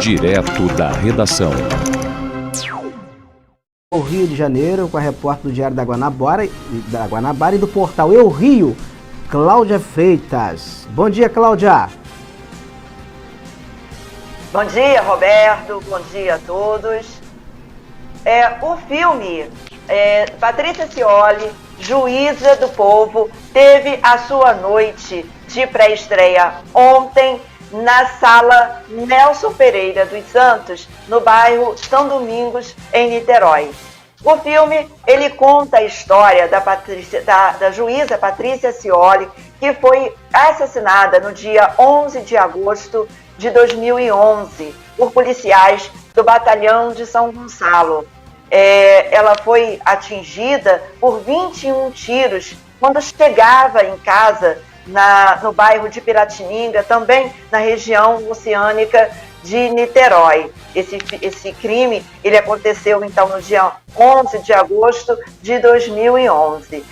Direto da redação. O Rio de Janeiro, com a repórter do Diário da Guanabara e do portal Eu Rio, Cláudia Freitas. Bom dia, Cláudia. Bom dia, Roberto. Bom dia a todos. O filme Patrícia Scioli, Juíza do Povo, teve a sua noite de pré-estreia ontem na Sala Nelson Pereira dos Santos, no bairro São Domingos, em Niterói. O filme, ele conta a história da juíza Patrícia Scioli, que foi assassinada no dia 11 de agosto de 2011 por policiais do Batalhão de São Gonçalo. Ela foi atingida por 21 tiros quando chegava em casa no bairro de Piratininga, também na região oceânica de Niterói. Esse crime, ele aconteceu então no dia 11 de agosto de 2011.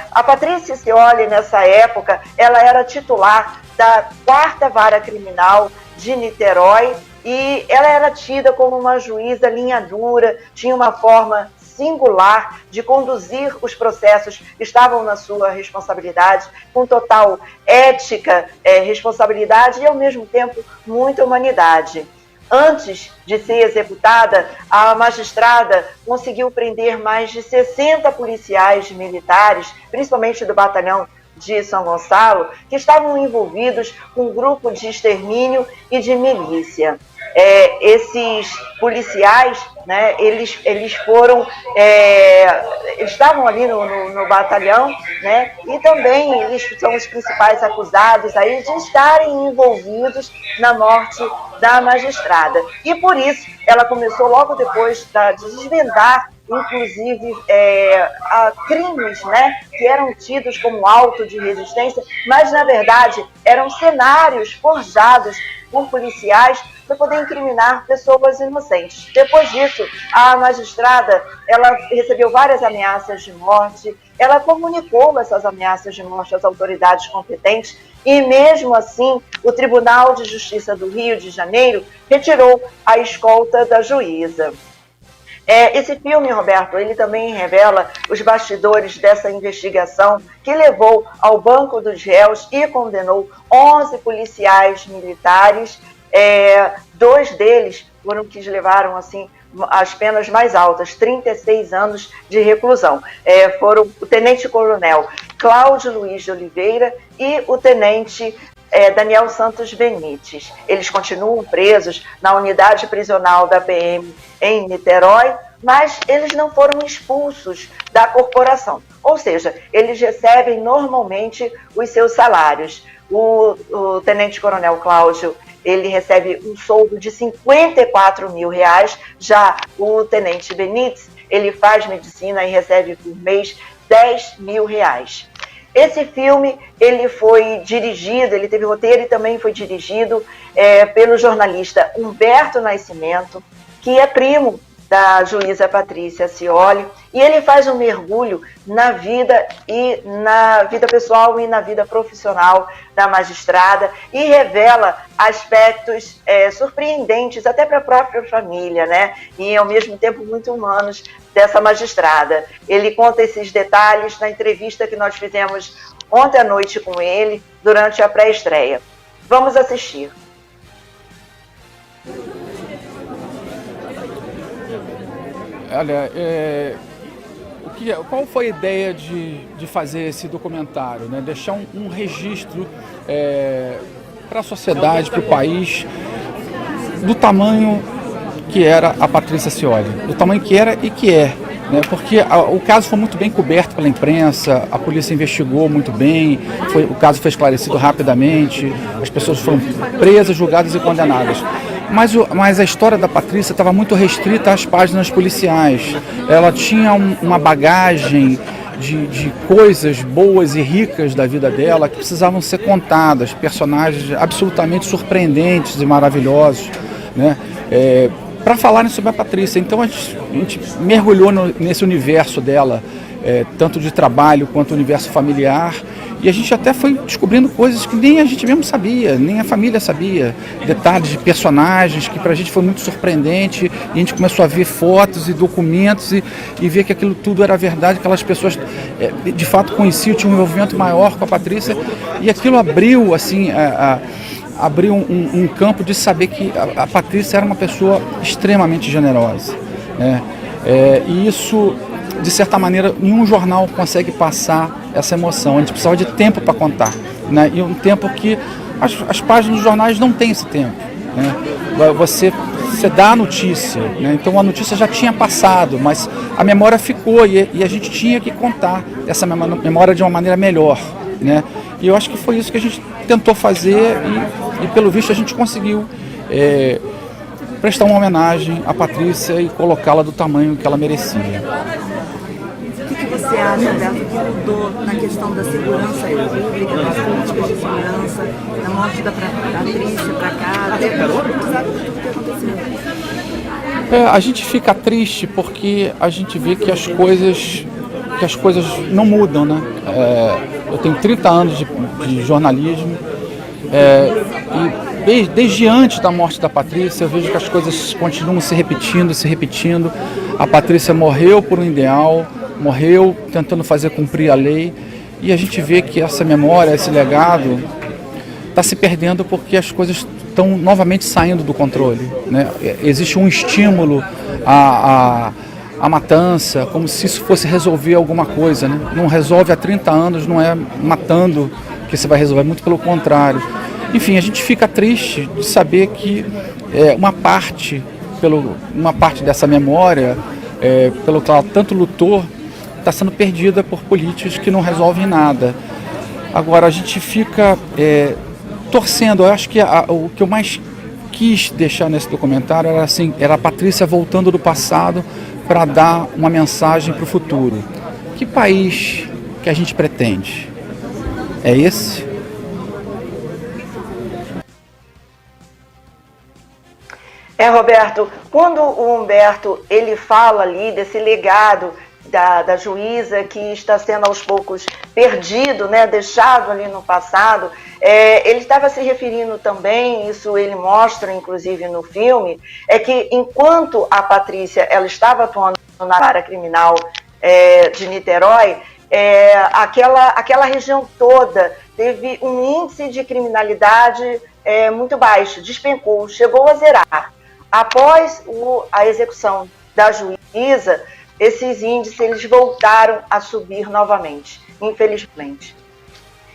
A Patrícia Scioli, nessa época, ela era titular da 4ª Vara Criminal de Niterói e ela era tida como uma juíza linha dura, tinha uma forma singular de conduzir os processos que estavam na sua responsabilidade, com total ética, responsabilidade e, ao mesmo tempo, muita humanidade. Antes de ser executada, a magistrada conseguiu prender mais de 60 policiais militares, principalmente do Batalhão de São Gonçalo, que estavam envolvidos com um grupo de extermínio e de milícia. Esses policiais, né, eles estavam ali no batalhão, né, e também eles são os principais acusados aí de estarem envolvidos na morte da magistrada. E por isso ela começou logo depois de desvendar, inclusive, crimes, né, que eram tidos como auto de resistência, mas na verdade eram cenários forjados por policiais para poder incriminar pessoas inocentes. Depois disso, a magistrada, ela recebeu várias ameaças de morte, ela comunicou essas ameaças de morte às autoridades competentes e, mesmo assim, o Tribunal de Justiça do Rio de Janeiro retirou a escolta da juíza. Esse filme, Roberto, ele também revela os bastidores dessa investigação que levou ao banco dos réus e condenou 11 policiais militares. 2 deles foram que levaram assim as penas mais altas, 36 anos de reclusão. Foram o tenente-coronel Cláudio Luiz de Oliveira e o tenente Daniel Santos Benites. Eles continuam presos na unidade prisional da PM em Niterói, mas eles não foram expulsos da corporação. Ou seja, eles recebem normalmente os seus salários. O tenente-coronel Cláudio, ele recebe um soldo de R$54 mil, já o tenente Benites, ele faz medicina e recebe por mês R$10 mil. Esse filme, ele foi dirigido, ele teve roteiro e também foi dirigido pelo jornalista Humberto Nascimento, que é primo da juíza Patrícia Scioli, e ele faz um mergulho na vida pessoal e na vida profissional da magistrada e revela aspectos surpreendentes até para a própria família, né? E ao mesmo tempo muito humanos dessa magistrada. Ele conta esses detalhes na entrevista que nós fizemos ontem à noite com ele durante a pré-estreia. Vamos assistir. Olha, qual foi a ideia de fazer esse documentário, né? Deixar um registro para a sociedade, para o país, do tamanho que era a Patrícia Scioli, do tamanho que era e que é, né? Porque o caso foi muito bem coberto pela imprensa, a polícia investigou muito bem, o caso foi esclarecido rapidamente, as pessoas foram presas, julgadas e condenadas. Mas a história da Patrícia estava muito restrita às páginas policiais. Ela tinha uma bagagem de coisas boas e ricas da vida dela que precisavam ser contadas, personagens absolutamente surpreendentes e maravilhosos, né? Para falarem sobre a Patrícia. Então a gente mergulhou nesse universo dela tanto de trabalho quanto universo familiar. E a gente até foi descobrindo coisas que nem a gente mesmo sabia, nem a família sabia. Detalhes de personagens que pra gente foi muito surpreendente. E a gente começou a ver fotos e documentos e ver que aquilo tudo era verdade, aquelas pessoas de fato conheciam, tinham um envolvimento maior com a Patrícia. E aquilo abriu, assim, abriu um campo de saber que a Patrícia era uma pessoa extremamente generosa, né? E isso, de certa maneira, nenhum jornal consegue passar essa emoção. A gente precisava de tempo para contar, né? E um tempo que as páginas dos jornais não têm esse tempo, né? Você dá a notícia, né? Então a notícia já tinha passado, mas a memória ficou e a gente tinha que contar essa memória de uma maneira melhor, né? E eu acho que foi isso que a gente tentou fazer e pelo visto a gente conseguiu prestar uma homenagem à Patrícia e colocá-la do tamanho que ela merecia. O que você acha, Alberto, que mudou na questão da segurança pública, das políticas de segurança, da morte da Patrícia para cá, até tudo que aconteceu? A gente fica triste porque a gente vê que as coisas não mudam, né? Eu tenho 30 anos de jornalismo e desde antes da morte da Patrícia eu vejo que as coisas continuam se repetindo. A Patrícia morreu por um ideal, morreu tentando fazer cumprir a lei e a gente vê que essa memória, esse legado está se perdendo porque as coisas estão novamente saindo do controle, né? Existe um estímulo à matança, como se isso fosse resolver alguma coisa, né? Não resolve há 30 anos, não é matando que você vai resolver, muito pelo contrário. Enfim, a gente fica triste de saber que uma parte dessa memória, pelo que ela tanto lutou, está sendo perdida por políticos que não resolvem nada. Agora, a gente fica torcendo. Eu acho que o que eu mais quis deixar nesse documentário era a Patrícia voltando do passado para dar uma mensagem para o futuro. Que país que a gente pretende? É esse? Roberto, quando o Humberto ele fala ali desse legado da juíza que está sendo aos poucos perdido, né, deixado ali no passado, ele estava se referindo também, isso ele mostra inclusive no filme, que enquanto a Patrícia ela estava atuando na área criminal de Niterói, aquela região toda teve um índice de criminalidade muito baixo, despencou, chegou a zerar. Após a execução da juíza, esses índices eles voltaram a subir novamente, infelizmente.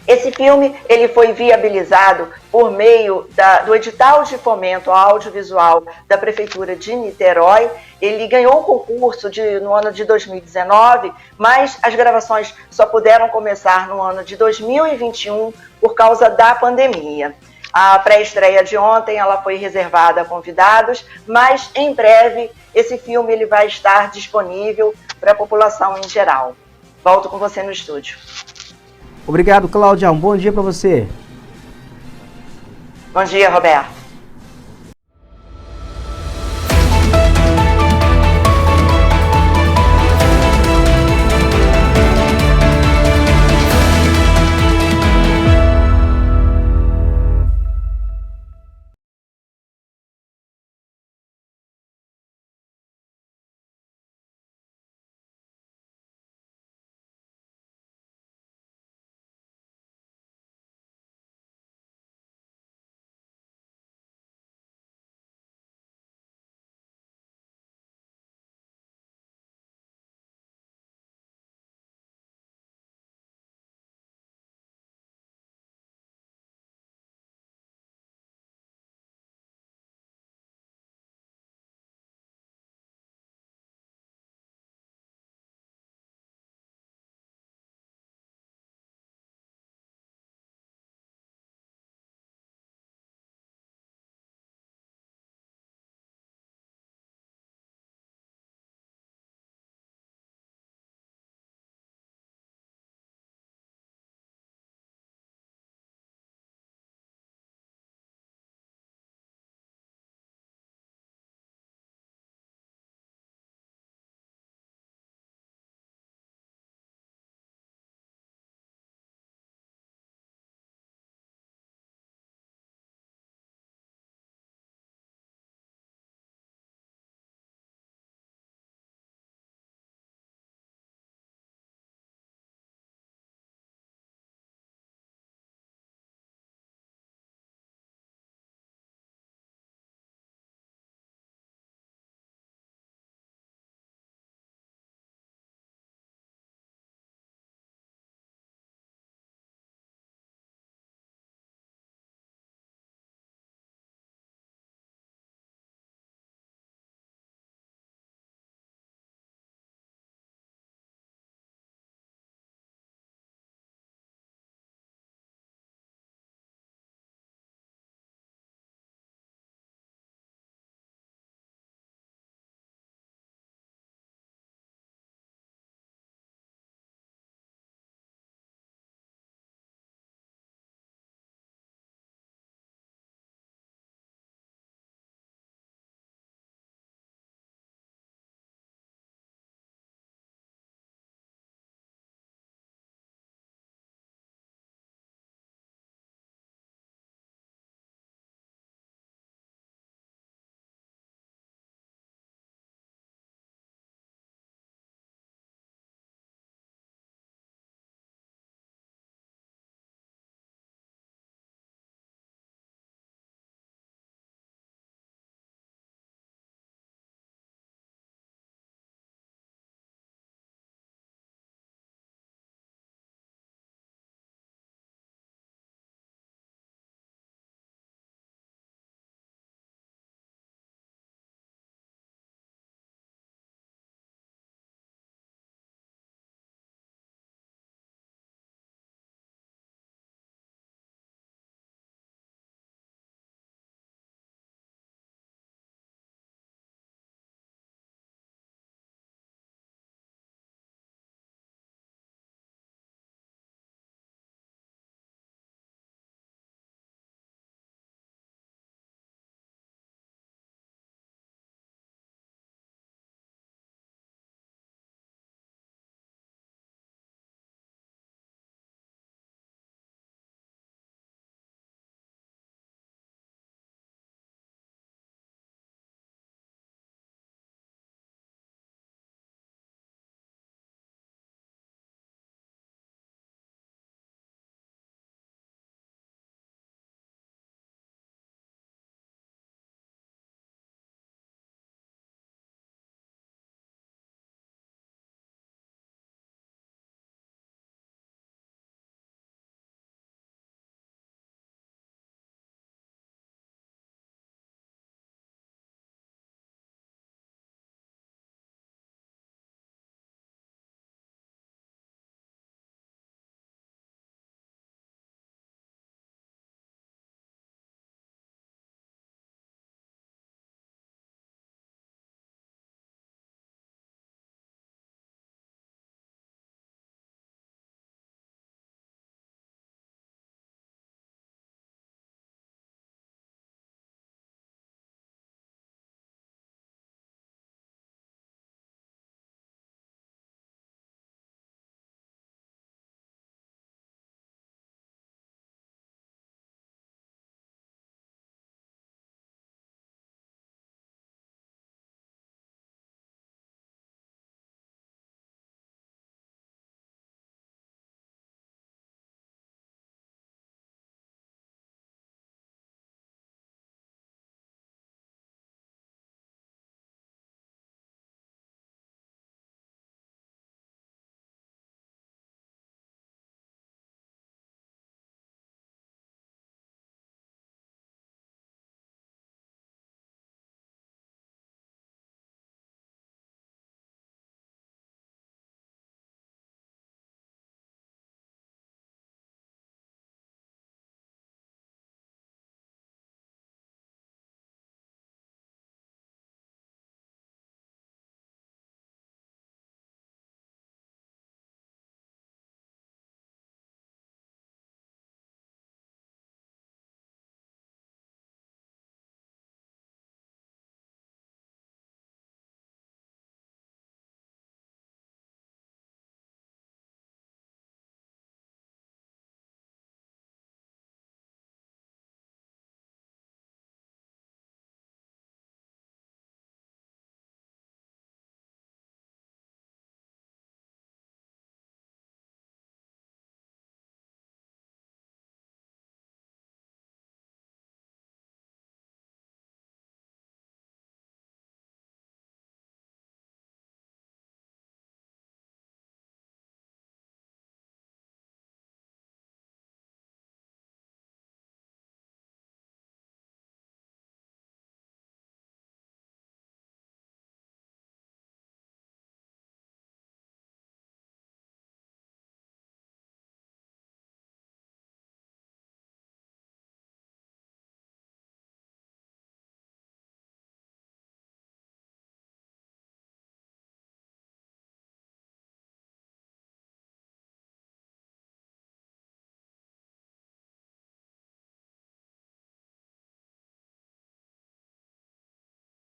Esse filme ele foi viabilizado por meio do edital de fomento ao audiovisual da Prefeitura de Niterói. Ele ganhou um concurso no ano de 2019, mas as gravações só puderam começar no ano de 2021 por causa da pandemia. A pré-estreia de ontem ela foi reservada a convidados, mas em breve esse filme ele vai estar disponível para a população em geral. Volto com você no estúdio. Obrigado, Cláudia. Um bom dia para você. Bom dia, Roberto.